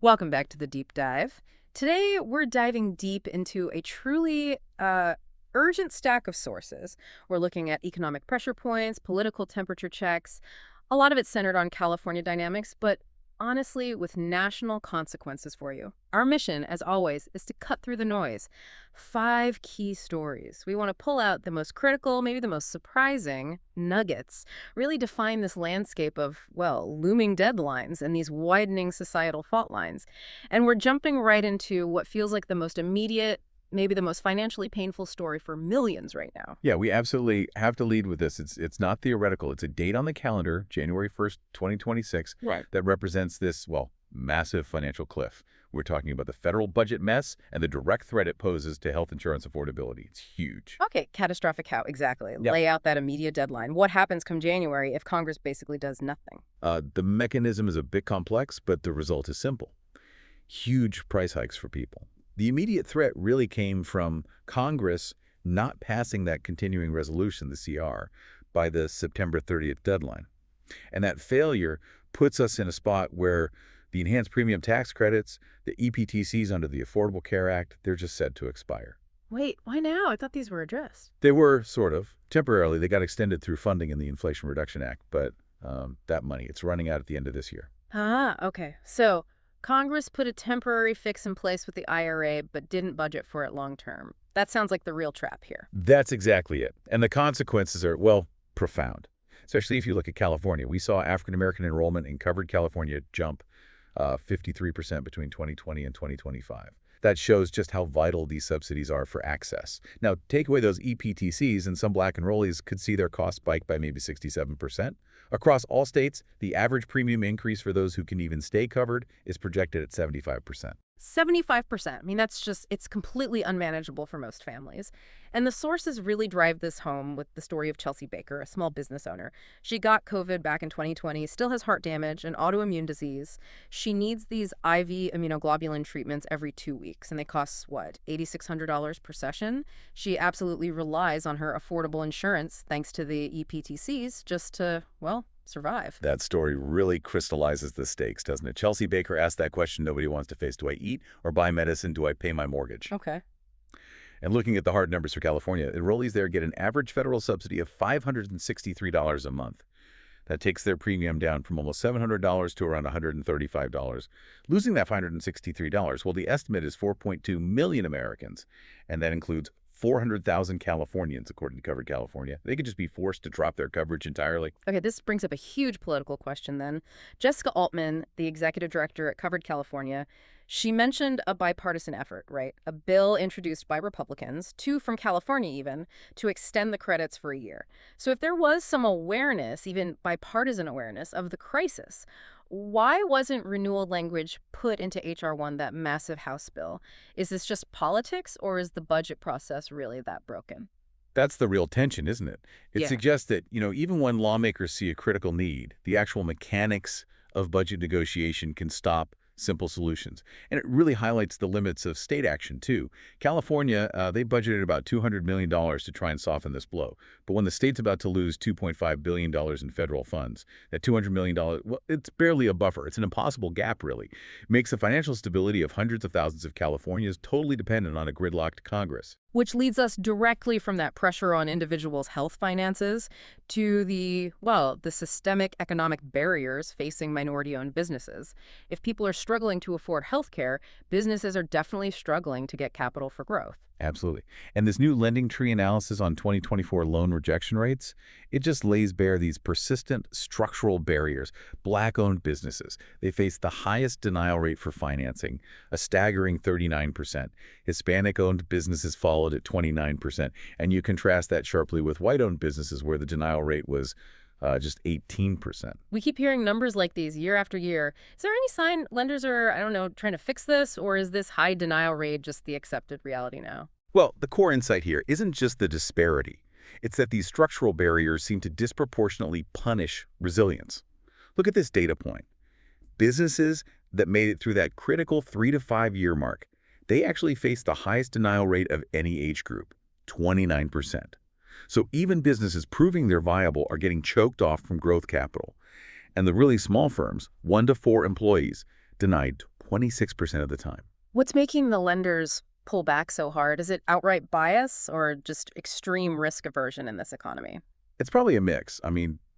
Welcome back to the deep dive. Today, we're diving deep into a truly urgent stack of sources. We're looking at economic pressure points, political temperature checks. A lot of it's centered on California dynamics, but honestly, with national consequences for you. Our mission, as always, is to cut through the noise. 5 key stories. We want to pull out the most critical, maybe the most surprising nuggets, really define this landscape of, well, looming deadlines and these widening societal fault lines. And we're jumping right into what feels like the most immediate, maybe the most financially painful story for millions right now. Yeah, we absolutely have to lead with this. It's not theoretical. It's a date on the calendar, January 1st, 2026, Right. that represents this, well, massive financial cliff. We're talking about the federal budget mess and the direct threat it poses to health insurance affordability. It's huge. Okay, catastrophic how? Exactly. Yep. Lay out that immediate deadline. What happens come January if Congress basically does nothing? The mechanism is a bit complex, but the result is simple. Huge price hikes for people. The immediate threat really came from Congress not passing that continuing resolution, the CR, by the September 30th deadline. And that failure puts us in a spot where the enhanced premium tax credits, the EPTCs under the Affordable Care Act, they're just set to expire. Wait, why now? I thought these were addressed. They were, sort of. Temporarily, they got extended through funding in the Inflation Reduction Act, but that money, it's running out at the end of this year. Ah, okay. So Congress put a temporary fix in place with the IRA, but didn't budget for it long term. That sounds like the real trap here. That's exactly it. And the consequences are, well, profound. Especially if you look at California. We saw African-American enrollment in covered California jump 53% between 2020 and 2025. That shows just how vital these subsidies are for access. Now, take away those EPTCs, and some Black enrollees could see their costs spike by maybe 67%. Across all states, the average premium increase for those who can even stay covered is projected at 75%. 75%. I mean, it's completely unmanageable for most families. And the sources really drive this home with the story of Chelsea Baker, a small business owner. She got COVID back in 2020, still has heart damage and autoimmune disease. She needs these IV immunoglobulin treatments every 2 weeks, and they cost, what, $8,600 per session? She absolutely relies on her affordable insurance, thanks to the EPTCs, just to, well, survive. That story really crystallizes the stakes, doesn't it? Chelsea Baker asked that question nobody wants to face. Do I eat or buy medicine? Do I pay my mortgage? Okay. And looking at the hard numbers for California, enrollees there get an average federal subsidy of $563 a month. That takes their premium down from almost $700 to around $135. Losing that $563, well, the estimate is 4.2 million Americans, and that includes 400,000 Californians, according to Covered California. They could just be forced to drop their coverage entirely. Okay, this brings up a huge political question then. Jessica Altman, the executive director at Covered California, she mentioned a bipartisan effort, right? A bill introduced by Republicans, two from California even, to extend the credits for a year. So if there was some awareness, even bipartisan awareness, of the crisis, why wasn't renewal language put into H.R. 1, that massive House bill? Is this just politics, or is the budget process really that broken? That's the real tension, isn't it? It Yeah. suggests that, even when lawmakers see a critical need, the actual mechanics of budget negotiation can stop simple solutions. And it really highlights the limits of state action, too. California, they budgeted about $200 million to try and soften this blow. But when the state's about to lose $2.5 billion in federal funds, that $200 million, well, it's barely a buffer. It's an impossible gap, really. It makes the financial stability of hundreds of thousands of Californians totally dependent on a gridlocked Congress. Which leads us directly from that pressure on individuals' health finances to the systemic economic barriers facing minority-owned businesses. If people are struggling to afford health care, businesses are definitely struggling to get capital for growth. Absolutely. And this new lending tree analysis on 2024 loan rejection rates, it just lays bare these persistent structural barriers. Black-owned businesses, they face the highest denial rate for financing, a staggering 39%. Hispanic-owned businesses followed at 29%. And you contrast that sharply with white-owned businesses where the denial rate was just 18%. We keep hearing numbers like these year after year. Is there any sign lenders are, trying to fix this, or is this high denial rate just the accepted reality now? Well, the core insight here isn't just the disparity. It's that these structural barriers seem to disproportionately punish resilience. Look at this data point. Businesses that made it through that critical 3 to 5 year mark, they actually face the highest denial rate of any age group, 29%. So even businesses proving they're viable are getting choked off from growth capital. And the really small firms, 1 to 4 employees, denied 26% of the time. What's making the lenders pull back so hard? Is it outright bias or just extreme risk aversion in this economy? It's probably a mix.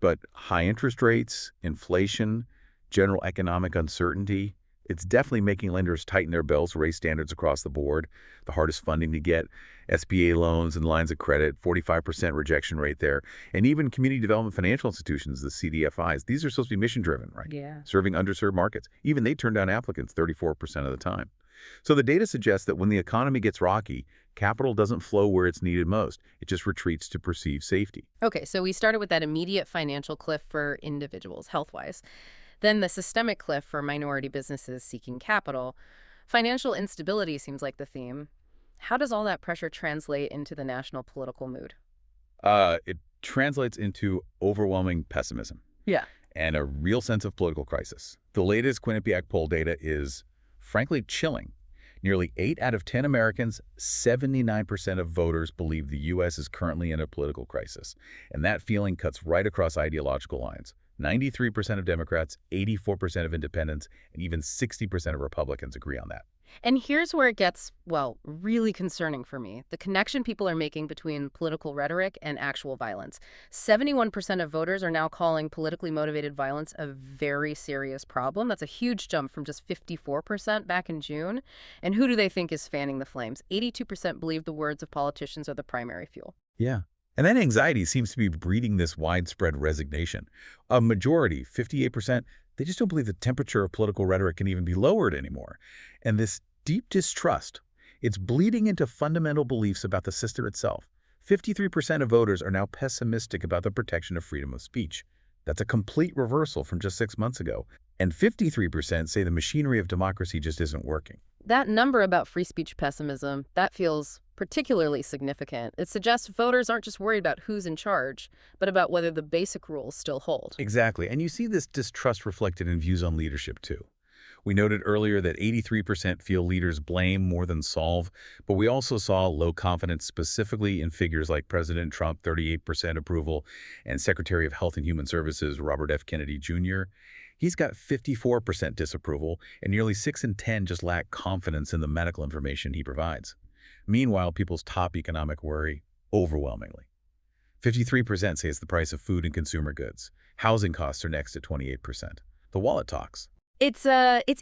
But high interest rates, inflation, general economic uncertainty, it's definitely making lenders tighten their belts, raise standards across the board. The hardest funding to get, SBA loans and lines of credit, 45% rejection rate there. And even community development financial institutions, the CDFIs, these are supposed to be mission-driven, right? Yeah. Serving underserved markets. Even they turn down applicants 34% of the time. So the data suggests that when the economy gets rocky, capital doesn't flow where it's needed most. It just retreats to perceived safety. Okay, so we started with that immediate financial cliff for individuals, health-wise. Then the systemic cliff for minority businesses seeking capital. Financial instability seems like the theme. How does all that pressure translate into the national political mood? It translates into overwhelming pessimism Yeah. and a real sense of political crisis. The latest Quinnipiac poll data is, frankly, chilling. Nearly 8 out of 10 Americans, 79% of voters believe the U.S. is currently in a political crisis. And that feeling cuts right across ideological lines. 93% of Democrats, 84% of independents, and even 60% of Republicans agree on that. And here's where it gets, well, really concerning for me. The connection people are making between political rhetoric and actual violence. 71% of voters are now calling politically motivated violence a very serious problem. That's a huge jump from just 54% back in June. And who do they think is fanning the flames? 82% believe the words of politicians are the primary fuel. Yeah. And that anxiety seems to be breeding this widespread resignation. A majority, 58%, they just don't believe the temperature of political rhetoric can even be lowered anymore. And this deep distrust, it's bleeding into fundamental beliefs about the system itself. 53% of voters are now pessimistic about the protection of freedom of speech. That's a complete reversal from just 6 months ago. And 53% say the machinery of democracy just isn't working. That number about free speech pessimism, that feels particularly significant. It suggests voters aren't just worried about who's in charge, but about whether the basic rules still hold. Exactly. And you see this distrust reflected in views on leadership, too. We noted earlier that 83% feel leaders blame more than solve, but we also saw low confidence specifically in figures like President Trump, 38% approval, and Secretary of Health and Human Services, Robert F. Kennedy Jr. He's got 54% disapproval, and nearly 6 in 10 just lack confidence in the medical information he provides. Meanwhile, people's top economic worry, overwhelmingly. 53% say it's the price of food and consumer goods. Housing costs are next at 28%. The wallet talks. It's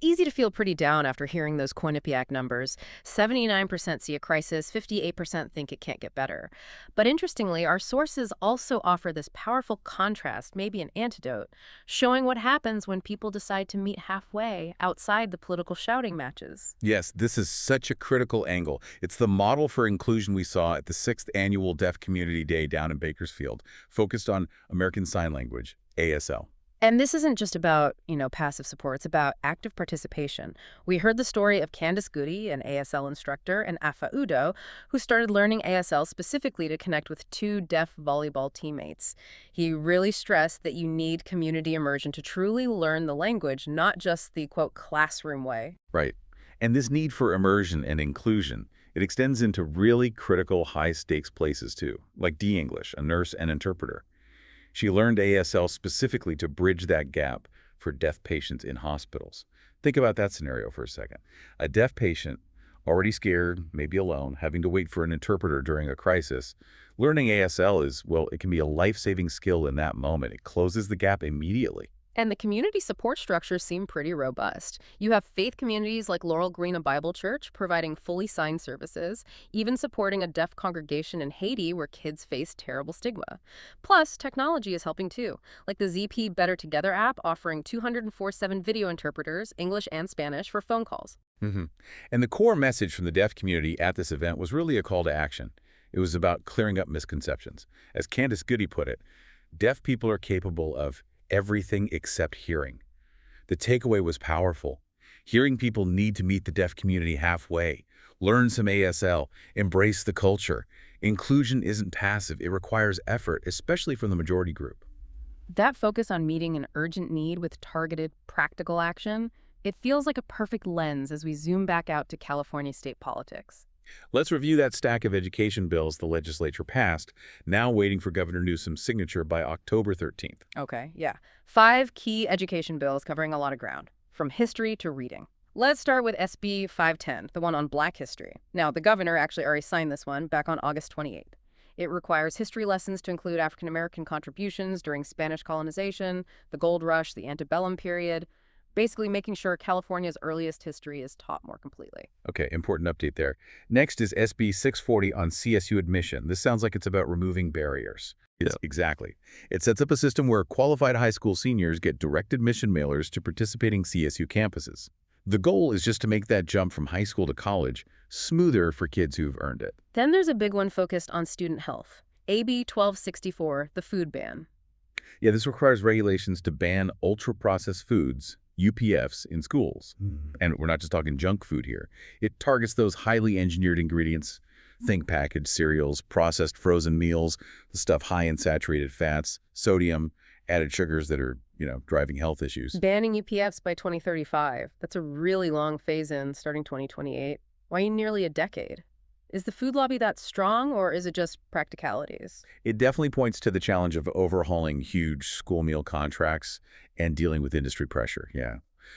easy to feel pretty down after hearing those Quinnipiac numbers. 79% see a crisis, 58% think it can't get better. But interestingly, our sources also offer this powerful contrast, maybe an antidote, showing what happens when people decide to meet halfway outside the political shouting matches. Yes, this is such a critical angle. It's the model for inclusion we saw at the 6th Annual Deaf Community Day down in Bakersfield, focused on American Sign Language, ASL. And this isn't just about, passive support. It's about active participation. We heard the story of Candace Goody, an ASL instructor, and Afa Udo, who started learning ASL specifically to connect with 2 deaf volleyball teammates. He really stressed that you need community immersion to truly learn the language, not just the, quote, classroom way. Right. And this need for immersion and inclusion, it extends into really critical high-stakes places too, like D-English, a nurse and interpreter. She learned ASL specifically to bridge that gap for deaf patients in hospitals. Think about that scenario for a second. A deaf patient, already scared, maybe alone, having to wait for an interpreter during a crisis. Learning ASL it can be a life-saving skill in that moment. It closes the gap immediately. And the community support structures seem pretty robust. You have faith communities like Laurel Green Bible Church providing fully signed services, even supporting a deaf congregation in Haiti where kids face terrible stigma. Plus, technology is helping too, like the ZP Better Together app offering 204/7 video interpreters, English and Spanish, for phone calls. And the core message from the deaf community at this event was really a call to action. It was about clearing up misconceptions. As Candace Goody put it, deaf people are capable of everything except hearing. The takeaway was powerful. Hearing people need to meet the deaf community halfway, learn some ASL, embrace the culture. Inclusion isn't passive. It requires effort, especially from the majority group. That focus on meeting an urgent need with targeted, practical action, it feels like a perfect lens as we zoom back out to California state politics. Let's review that stack of education bills the legislature passed, now waiting for Governor Newsom's signature by October 13th. Okay, yeah. 5 key education bills covering a lot of ground, from history to reading. Let's start with SB 510, the one on Black history. Now, the governor actually already signed this one back on August 28th. It requires history lessons to include African American contributions during Spanish colonization, the gold rush, the antebellum period, basically making sure California's earliest history is taught more completely. Okay, important update there. Next is SB 640 on CSU admission. This sounds like it's about removing barriers. Yeah. Exactly. It sets up a system where qualified high school seniors get direct admission mailers to participating CSU campuses. The goal is just to make that jump from high school to college smoother for kids who've earned it. Then there's a big one focused on student health. AB 1264, the food ban. Yeah, this requires regulations to ban ultra-processed foods, UPFs, in schools. And we're not just talking junk food here. It targets those highly engineered ingredients. Think packaged cereals, processed frozen meals, the stuff high in saturated fats, sodium, added sugars that are, driving health issues. Banning UPFs by 2035. That's a really long phase-in starting 2028. Why nearly a decade? Is the food lobby that strong, or is it just practicalities? It definitely points to the challenge of overhauling huge school meal contracts and dealing with industry pressure, yeah.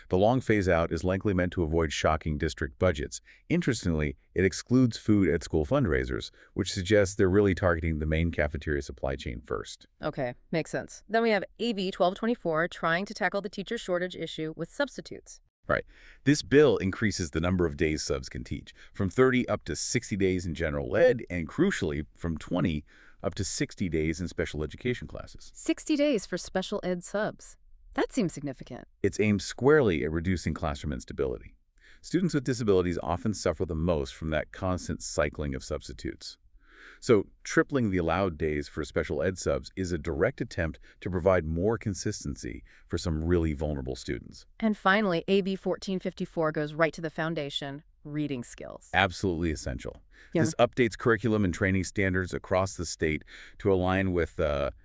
The long phase-out is likely meant to avoid shocking district budgets. Interestingly, it excludes food at school fundraisers, which suggests they're really targeting the main cafeteria supply chain first. Okay, makes sense. Then we have AB 1224 trying to tackle the teacher shortage issue with substitutes. Right. This bill increases the number of days subs can teach, from 30 up to 60 days in general ed, and crucially, from 20 up to 60 days in special education classes. 60 days for special ed subs. That seems significant. It's aimed squarely at reducing classroom instability. Students with disabilities often suffer the most from that constant cycling of substitutes. So tripling the allowed days for special ed subs is a direct attempt to provide more consistency for some really vulnerable students. And finally, AB 1454 goes right to the foundation, reading skills. Absolutely essential. Yeah. This updates curriculum and training standards across the state to align with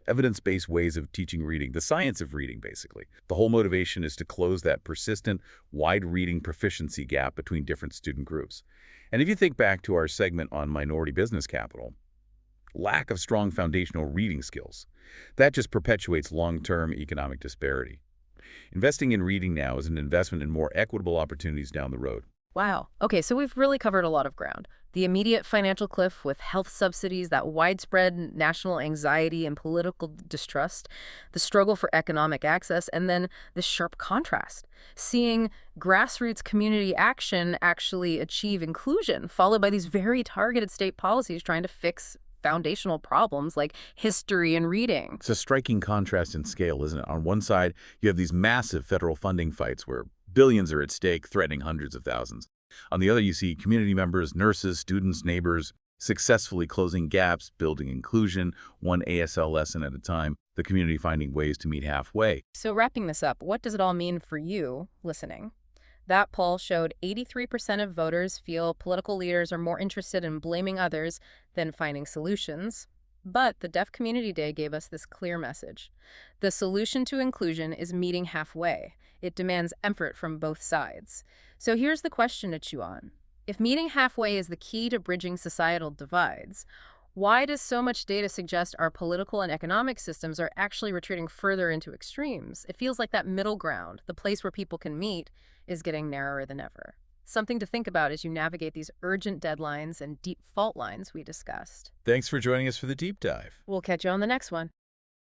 evidence-based ways of teaching reading, the science of reading, basically. The whole motivation is to close that persistent, wide reading proficiency gap between different student groups. And if you think back to our segment on minority business capital, lack of strong foundational reading skills, that just perpetuates long-term economic disparity. Investing in reading now is an investment in more equitable opportunities down the road. Wow. Okay, so we've really covered a lot of ground. The immediate financial cliff with health subsidies, that widespread national anxiety and political distrust, the struggle for economic access, and then the sharp contrast. Seeing grassroots community action actually achieve inclusion, followed by these very targeted state policies trying to fix foundational problems like history and reading. It's a striking contrast in scale, isn't it? On one side, you have these massive federal funding fights where billions are at stake, threatening hundreds of thousands. On the other, you see community members, nurses, students, neighbors successfully closing gaps, building inclusion, one ASL lesson at a time, the community finding ways to meet halfway. So wrapping this up, what does it all mean for you listening? That poll showed 83% of voters feel political leaders are more interested in blaming others than finding solutions. But the Deaf Community Day gave us this clear message. The solution to inclusion is meeting halfway. It demands effort from both sides. So here's the question to chew on. If meeting halfway is the key to bridging societal divides, why does so much data suggest our political and economic systems are actually retreating further into extremes? It feels like that middle ground, the place where people can meet, is getting narrower than ever. Something to think about as you navigate these urgent deadlines and deep fault lines we discussed. Thanks for joining us for the deep dive. We'll catch you on the next one.